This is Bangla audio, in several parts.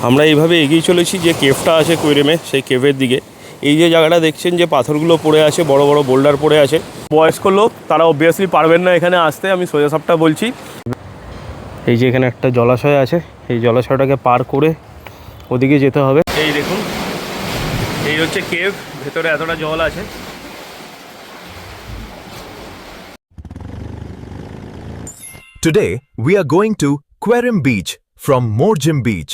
আমরা এইভাবে এগিয়ে চলেছি যে কেভটা আছে কুইরিমে, সেই কেভের দিকে। এই যে জায়গাটা দেখছেন যে পাথরগুলো পড়ে আছে, বড় বড় বোল্ডার পড়ে আছে, বয়স্ক লোক তারা অবভিয়াসলি পারবেন না এখানে আসতে, আমি সোজা সাপটা বলছি। এই যে এখানে একটা জলাশয় আছে, এই জলাশয়টাকে পার করে ওদিকে যেতে হবে। এই দেখুন, এই হচ্ছে কেভ, ভেতরে এতটা জল আছে। Today, we are going to Quarim Beach from Morjim Beach.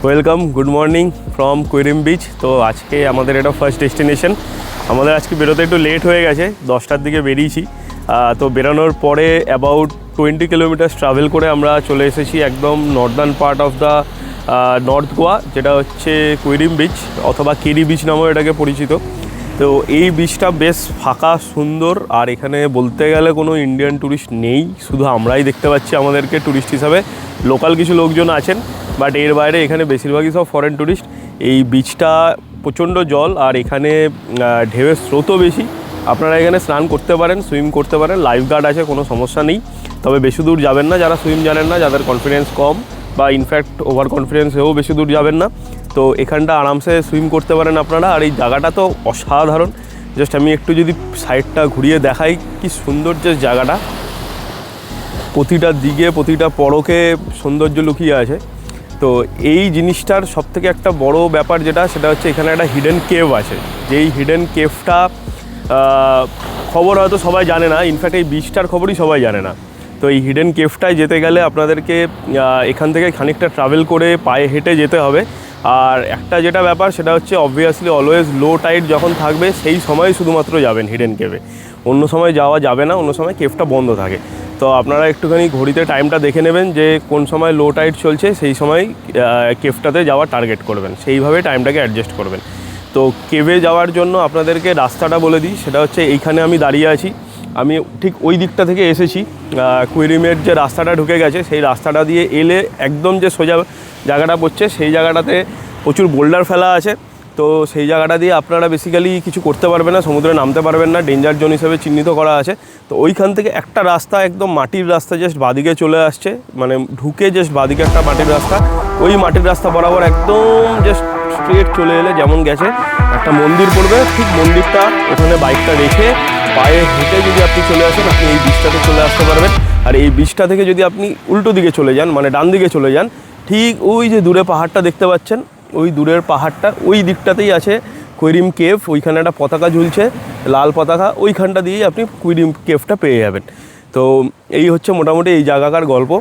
Welcome, good morning from Querim beach. তো আজকে আমাদের এটা ফার্স্ট ডেস্টিনেশন। আমাদের আজকে বেরোতে একটু লেট হয়ে গেছে, 10টার দিকে বেরিয়েছি। তো বেরোনোর পরে অ্যাবাউট 20 কিলোমিটার্স ট্রাভেল করে আমরা চলে এসেছি একদম Northern part of the north Goa, যেটা হচ্ছে কুইরিম বিচ অথবা কেরি বিচ নামেও এটাকে পরিচিত। তো এই বিচটা বেশ ফাঁকা, সুন্দর, আর এখানে বলতে গেলে কোনো ইন্ডিয়ান ট্যুরিস্ট নেই, শুধু আমরাই দেখতে পাচ্ছি আমাদেরকে ট্যুরিস্ট হিসাবে। লোকাল কিছু লোকজন আছেন, বাট এর বাইরে এখানে বেশিরভাগই সব ফরেন ট্যুরিস্ট। এই বিচটা প্রচণ্ড জল, আর এখানে ঢেউয়ের স্রোতও বেশি। আপনারা এখানে স্নান করতে পারেন, সুইম করতে পারেন, লাইফ গার্ড আছে, কোনো সমস্যা নেই। তবে বেশি দূর যাবেন না যারা সুইম জানেন না, যাদের কনফিডেন্স কম বা ইনফ্যাক্ট ওভার কনফিডেন্স হয়েও বেশি দূর যাবেন না। তো এখানটা আরামসে সুইম করতে পারেন আপনারা। আর এই জায়গাটা তো অসাধারণ। জাস্ট আমি একটু যদি সাইডটা ঘুরিয়ে দেখাই, কি সুন্দর যে জায়গাটা, প্রতিটা দিকে প্রতিটা পরকে সৌন্দর্য লুকিয়ে আছে। তো এই জিনিসটার সবথেকে একটা বড় ব্যাপার যেটা, সেটা হচ্ছে এখানে একটা হিডেন কেভ আছে। যেই হিডেন কেভটা খবর হয়তো সবাই জানে না, ইনফ্যাক্ট এই বিচটার খবরই সবাই জানে না। তো এই হিডেন কেভটায় যেতে গেলে আপনাদেরকে এখান থেকে খানিকটা ট্রাভেল করে পায়ে হেঁটে যেতে হবে। আর একটা যেটা ব্যাপার, সেটা হচ্ছে অবভিয়াসলি অলওয়েজ লো টাইড যখন থাকবে সেই সময় শুধুমাত্র যাবেন হিডেন কেভে, অন্য সময় যাওয়া যাবে না, অন্য সময় কেভটা বন্ধ থাকে। তো আপনারা একটুখানি ঘড়িতে টাইমটা দেখে নেবেন যে কোন সময় লো টাইড চলছে, সেই সময় কেভটাতে যাওয়ার টার্গেট করবেন, সেইভাবে টাইমটাকে অ্যাডজাস্ট করবেন। তো কেভে যাওয়ার জন্য আপনাদেরকে রাস্তাটা বলে দিই, সেটা হচ্ছে এইখানে আমি দাঁড়িয়ে আছি, আমি ঠিক ওই দিকটা থেকে এসেছি। কুইরিমের যে রাস্তাটা ঢুকে গেছে, সেই রাস্তাটা দিয়ে এলে একদম যে সোজা জায়গাটা পড়ছে, সেই জায়গাটাতে প্রচুর বোল্ডার ফেলা আছে। তো সেই জায়গাটা দিয়ে আপনারা বেসিক্যালি কিছু করতে পারবেন না, সমুদ্রে নামতে পারবেন না, ডেঞ্জার জোন হিসেবে চিহ্নিত করা আছে। তো ওইখান থেকে একটা রাস্তা, একদম মাটির রাস্তা, জাস্ট বাদিকে চলে আসছে, মানে ঢুকে জাস্ট বাদিকে একটা মাটির রাস্তা, ওই মাটির রাস্তা বরাবর একদম জাস্ট স্ট্রেট চলে এলে যেমন গেছে একটা মন্দির পড়বে, ঠিক মন্দিরটা ওখানে বাইকটা রেখে পায়ে হেঁটে যদি আপনি চলে আসেন, আপনি এই বিচটাতে চলে আসতে পারবেন। আর এই বিচটা থেকে যদি আপনি উল্টো দিকে চলে যান, মানে ডান দিকে চলে যান, ঠিক ওই যে দূরে পাহাড়টা দেখতে পাচ্ছেন, ওই দূরের পাহাড়টা ওই দিকটাতেই আছে কুইরিম কেভ। ওইখানে একটা পতাকা ঝুলছে, লাল পতাকা, ওইখানটা দিয়েই আপনি কুইরিম কেভটা পেয়ে যাবেন। তো এই হচ্ছে মোটামুটি এই জায়গাকার গল্প।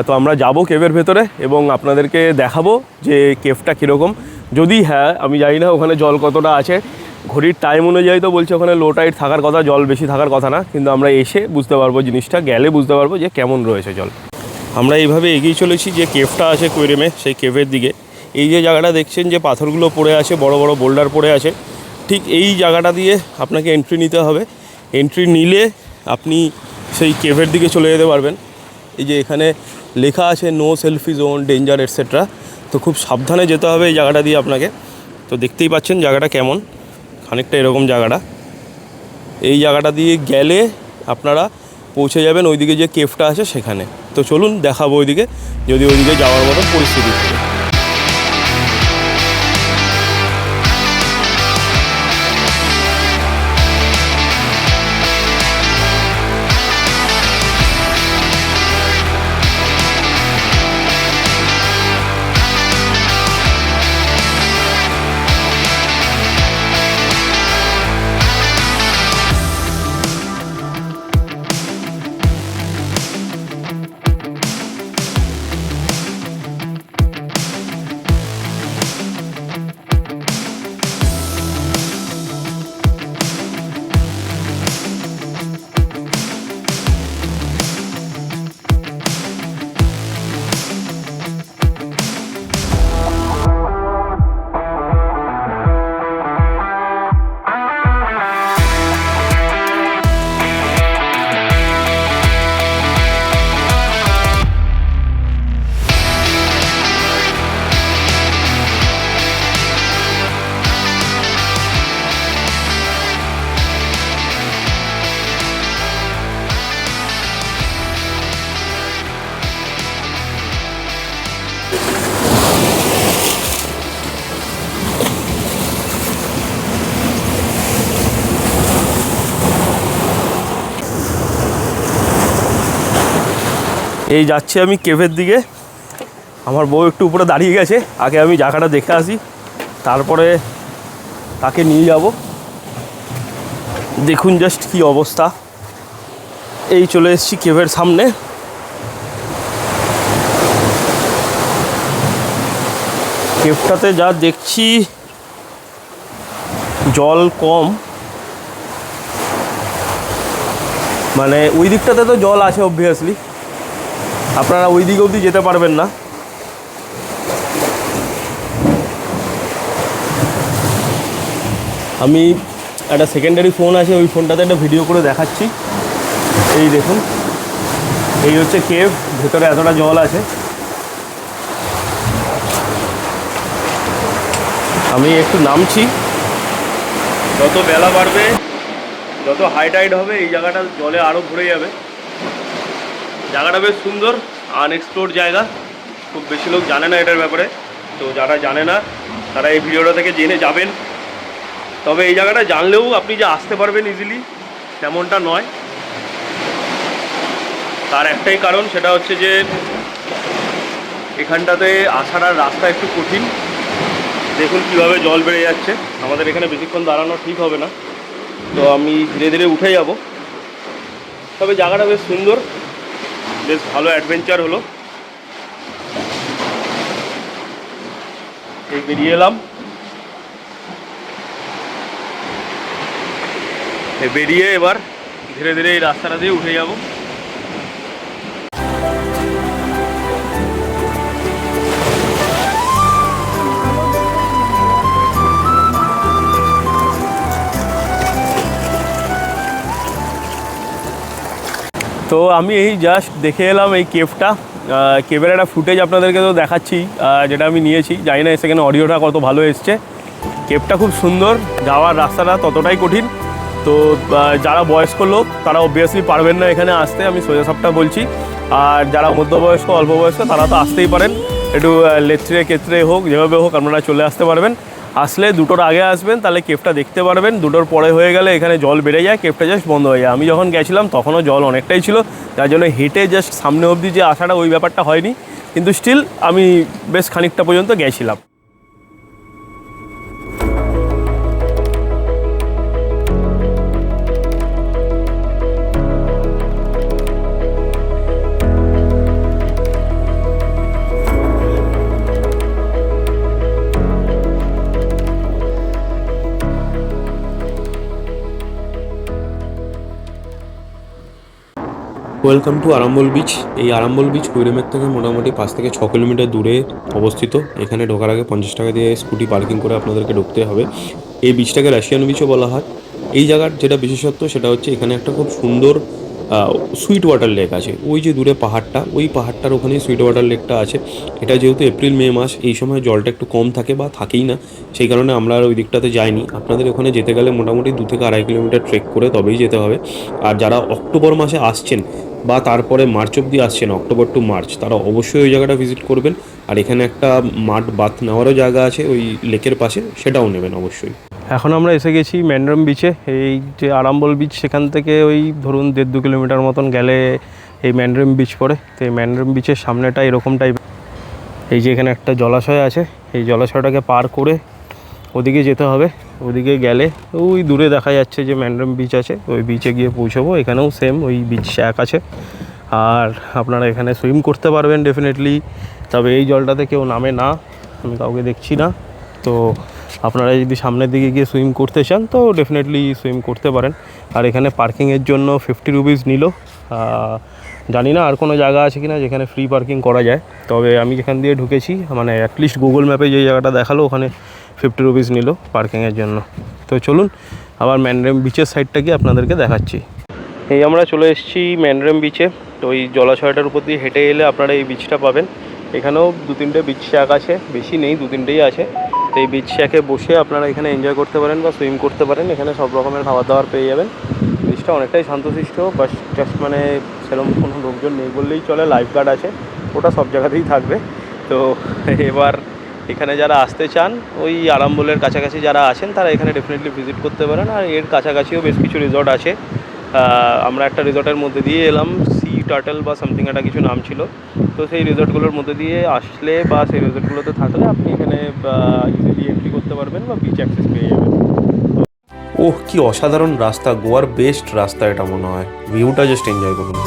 তো আমরা যাব কেভের ভেতরে এবং আপনাদেরকে দেখাবো যে কেভটা কীরকম। যদি হ্যাঁ, আমি জানি না ওখানে জল কতটা আছে, ঘড়ির টাইম অনুযায়ী তো বলছে ওখানে লো টাইড থাকার কথা, জল বেশি থাকার কথা না, কিন্তু আমরা এসে বুঝতে পারবো, জিনিসটা গেলে বুঝতে পারবো যে কেমন রয়েছে জল। আমরা এইভাবে এগিয়ে চলেছি যে কেভটা আছে কুইরিমে, সেই কেভের দিকে। এই যে জায়গাটা দেখছেন যে পাথরগুলো পড়ে আছে, বড় বড় বোল্ডার পড়ে আছে, ঠিক এই জায়গাটা দিয়ে আপনাকে এন্ট্রি নিতে হবে। এন্ট্রি নিলে আপনি সেই কেভের দিকে চলে যেতে পারবেন। এই যে এখানে লেখা আছে no selfie zone, danger etcetera. তো খুব সাবধানে যেতে হবে এই জায়গাটা দিয়ে আপনাকে। তো দেখতেই পাচ্ছেন জায়গাটা কেমন, খানিকটা এরকম জায়গাটা। এই জায়গাটা দিয়ে গেলে আপনারা পৌঁছে যাবেন ওইদিকে যে কেভটা আছে সেখানে। তো চলুন দেখাবো ওইদিকে, যদি ওইদিকে যাওয়ার মতো পরিস্থিতি থাকে। এই যাচ্ছি আমি কেভের দিকে। আমার বউ একটু উপরে দাঁড়িয়ে গেছে, আগে আমি জায়গাটা দেখে আসি, তারপরে তাকে নিয়ে যাব। দেখুন জাস্ট কি অবস্থা। এই চলে এসেছি কেভের সামনে। কেভটাতে যা দেখছি জল কম, মানে ওই দিকটাতে তো জল আছে অবভিয়াসলি, আপনারা ওই দিক অবধি যেতে পারবেন না। আমি একটা সেকেন্ডারি ফোন আছে, ওই ফোনটাতে একটা ভিডিও করে দেখাচ্ছি। এই দেখুন, এই হচ্ছে কেভ, ভেতরে এতটা জল আছে। আমি একটু নামছি, যত বেলা বাড়বে, যত হাই টাইড হবে, এই জায়গাটা জলে আরও ভরে যাবে। জায়গাটা বেশ সুন্দর, আনএক্সপ্লোর জায়গা, খুব বেশি লোক জানে না এটার ব্যাপারে। তো যারা জানে না তারা এই ভিডিওটা থেকে জেনে যাবেন। তবে এই জায়গাটা জানলেও আপনি যে আসতে পারবেন ইজিলি তেমনটা নয়। তার একটাই কারণ, সেটা হচ্ছে যে এখানটাতে আসার আর রাস্তা একটু কঠিন। দেখুন কীভাবে জল বেড়ে যাচ্ছে, আমাদের এখানে বেশিক্ষণ দাঁড়ানো ঠিক হবে না, তো আমি ধীরে ধীরে উঠে যাব। তবে জায়গাটা বেশ সুন্দর, বেশ ভালো অ্যাডভেঞ্চার হলো। এই বেরিয়ে এলাম, বেরিয়ে এবার ধীরে ধীরে এই রাস্তাটা দিয়ে উঠে যাব। তো আমি এই জাস্ট দেখে এলাম এই কেভটা। কেভের একটা ফুটেজ আপনাদেরকে তো দেখাচ্ছি, যেটা আমি নিয়েছি। জানি না সেখানে অডিওটা কত ভালো এসছে। কেভটা খুব সুন্দর, যাওয়ার রাস্তাটা ততটাই কঠিন। তো যারা বয়স্ক লোক তারা অবভিয়াসলি পারবেন না এখানে আসতে, আমি সোজা সাপটা বলছি। আর যারা মধ্যবয়স্ক, অল্প বয়স্ক, তারা তো আসতেই পারেন। একটু লেত্রে কেত্রে হোক, যেভাবে হোক আপনারা চলে আসতে পারবেন। আসলে 2টোর আগে আসবেন, তাহলে কেভটা দেখতে পারবেন। 2টোর পরে হয়ে গেলে এখানে জল বেড়ে যায়, কেভটা জাস্ট বন্ধ হয়ে যায়। আমি যখন গেছিলাম তখনও জল অনেকটাই ছিল, যার জন্য হেঁটে জাস্ট সামনে অবধি যে আসাটা ওই ব্যাপারটা হয়নি, কিন্তু স্টিল আমি বেশ খানিকটা পর্যন্ত গেছিলাম। Welcome to Arambol beach. এই আরাম্বল বিচ কৈরামের থেকে মোটামুটি 5 থেকে 6 কিলোমিটার দূরে অবস্থিত। এখানে ঢোকার আগে 50 টাকা দিয়ে স্কুটি পার্কিং করে আপনাদেরকে ঢুকতে হবে। এই বিচটাকে রাশিয়ান বিচও বলা হয়। এই জায়গার যেটা বিশেষত্ব সেটা হচ্ছে এখানে একটা খুব সুন্দর সুইট ওয়াটার লেক আছে। ওই যে দূরে পাহাড়টা, ওই পাহাড়টার ওখানেই সুইট ওয়াটার লেকটা আছে। এটা যেহেতু এপ্রিল মে মাস, এই সময় জলটা একটু কম থাকে বা থাকেই না, সেই কারণে আমরা আর ওই দিকটাতে যাইনি। আপনাদের ওখানে যেতে গেলে মোটামুটি 2 থেকে 2.5 কিলোমিটার ট্রেক করে তবেই যেতে হবে। আর যারা অক্টোবর মাসে আসছেন বা তারপরে মার্চ অবধি আসছেন, অক্টোবর টু মার্চ, তারা অবশ্যই ওই জায়গাটা ভিজিট করবেন। আর এখানে একটা মাড বাথ নেওয়ারও জায়গা আছে ওই লেকের পাশে, সেটাও নেবেন অবশ্যই। এখন আমরা এসে গেছি ম্যান্ড্রাম বিচে। এই যে আরাম্বল বিচ, সেখান থেকে ওই ধরুন 1.5-2 কিলোমিটার মতন গেলে এই ম্যান্ড্রাম বিচ পড়ে। তো এই ম্যান্ড্রাম বিচের সামনেটা এরকম টাইপ। এই যে এখানে একটা জলাশয় আছে, এই জলাশয়টাকে পার করে ওদিকে যেতে হবে। ওদিকে গেলে ওই দূরে দেখা যাচ্ছে যে ম্যান্ড্রাম বিচ আছে, ওই বিচে গিয়ে পৌঁছবো। এখানেও সেম ওই বিচ এক আছে, আর আপনারা এখানে সুইম করতে পারবেন ডেফিনেটলি। তবে এই জলটাতে কেউ নামে না, আমি কাউকে দেখছি না। তো আপনারা যদি সামনের দিকে গিয়ে সুইম করতে চান তো ডেফিনেটলি সুইম করতে পারেন। আর এখানে পার্কিংয়ের জন্য 50 রুপিস নিল। জানি না আর কোনো জায়গা আছে কিনা যেখানে ফ্রি পার্কিং করা যায়, তবে আমি যেখান দিয়ে ঢুকেছি, মানে অ্যাটলিস্ট গুগল ম্যাপে যে জায়গাটা দেখালো ওখানে 50 রুপিস নিল পার্কিংয়ের জন্য। তো চলুন আবার ম্যান্ড্রাম বিচের সাইডটা গিয়ে আপনাদেরকে দেখাচ্ছি। এই আমরা চলে এসেছি ম্যান্ড্রাম বিচে। তো ওই জলাশয়টার উপর দিয়ে হেঁটে এলে আপনারা এই বিচটা পাবেন। এখানেও 2-3টে বিচ শ্যাক আছে, বেশি নেই, 2-3টেই আছে। তো এই বিচ শ্যাকে বসে আপনারা এখানে এনজয় করতে পারেন বা সুইম করতে পারেন। এখানে সব রকমের খাবার দাবার পেয়ে যাবেন। বিচটা অনেকটাই শান্তশিষ্ট, বাস জাস্ট মানে সেরকম কোনো লোকজন নেই বললেই চলে। লাইফ গার্ড আছে, ওটা সব জায়গাতেই থাকবে। তো এবার এখানে যারা আসতে চান, ওই আরাম্বলের কাছাকাছি যারা আছেন, তারা এখানে ডেফিনেটলি ভিজিট করতে পারেন। আর এর কাছাকাছিও বেশ কিছু রিসর্ট আছে। আমরা একটা রিসর্টের মধ্যে দিয়ে এলাম, সি টার্টল বা সামথিং একটা কিছু নাম ছিল। তো সেই রিসর্টগুলোর মধ্যে দিয়ে আসলে বা সেই রিসর্টগুলোতে থাকলে আপনি এখানে ইজিলি এন্ট্রি করতে পারবেন বা বিচ অ্যাক্সেস পেয়ে যাবেন। ওহ, কি অসাধারণ রাস্তা, গোয়ার বেস্ট রাস্তা এটা মনে হয়, ভিউটা জাস্ট এনজয় করুন।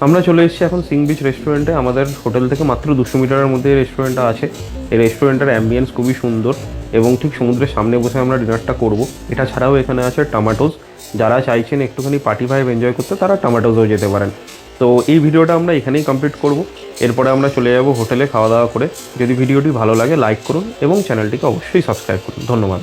আমরা চলে এসেছি এখন সিং বিচ রেস্টুরেন্টে। আমাদের হোটেল থেকে মাত্র 200 মিটারের মধ্যে এই রেস্টুরেন্টটা আছে। এই রেস্টুরেন্টের অ্যাম্বিয়েন্স খুবই সুন্দর এবং ঠিক সমুদ্রের সামনে বসে আমরা ডিনারটা করব। এটা ছাড়াও এখানে আছে টমেটোস, যারা চাইছেন একটুখানি পার্টি ভাইব এনজয় করতে তারা টমেটোসও যেতে পারেন। তো এই ভিডিওটা আমরা এখানেই কমপ্লিট করব। এরপরে আমরা চলে যাব হোটেলে খাওয়া দাওয়া করে। যদি ভিডিওটি ভালো লাগে লাইক করুন এবং চ্যানেলটিকে অবশ্যই সাবস্ক্রাইব করুন। ধন্যবাদ।